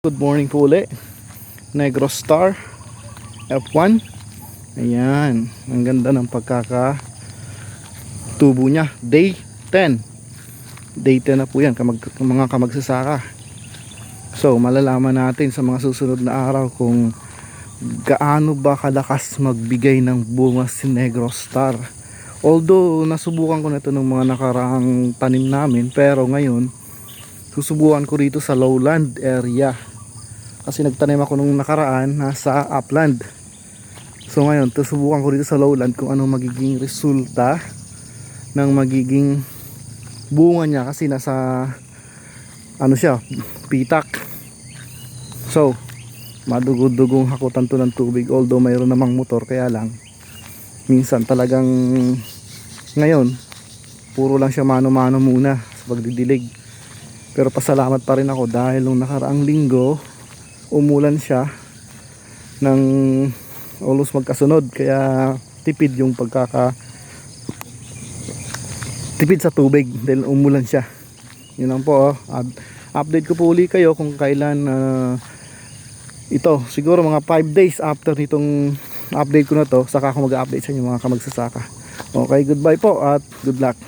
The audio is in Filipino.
Good morning po uli. Negros Star F1. Ayan, ang ganda ng pagkakatubo niya. Day 10. Day 10 na po yan, mga kamagsasaka. So malalaman natin sa mga susunod na araw kung gaano ba kalakas magbigay ng bunga si Negros Star. Although nasubukan ko na ito ng mga nakaraang tanim namin, pero ngayon susubukan ko rito sa lowland area kasi nagtanim ako nung nakaraan nasa upland. So ngayon susubukan ko rito sa lowland kung anong magiging resulta ng magiging bunga niya, kasi nasa siya, pitak. So madugod-dugong hakutan to ng tubig, although mayroon namang motor, kaya lang minsan talagang ngayon puro lang siya mano-mano muna sa pagdidilig. Pero pasalamat pa rin ako dahil nung nakaraang linggo umulan siya ng almost magkasunod, kaya tipid yung tipid sa tubig dahil umulan siya. Yun lang po. Update ko po uli kayo kung kailan ito, siguro mga 5 days after nitong update ko na to, saka ako mag-update sa inyo mga kamagsasaka. Okay, goodbye po at good luck.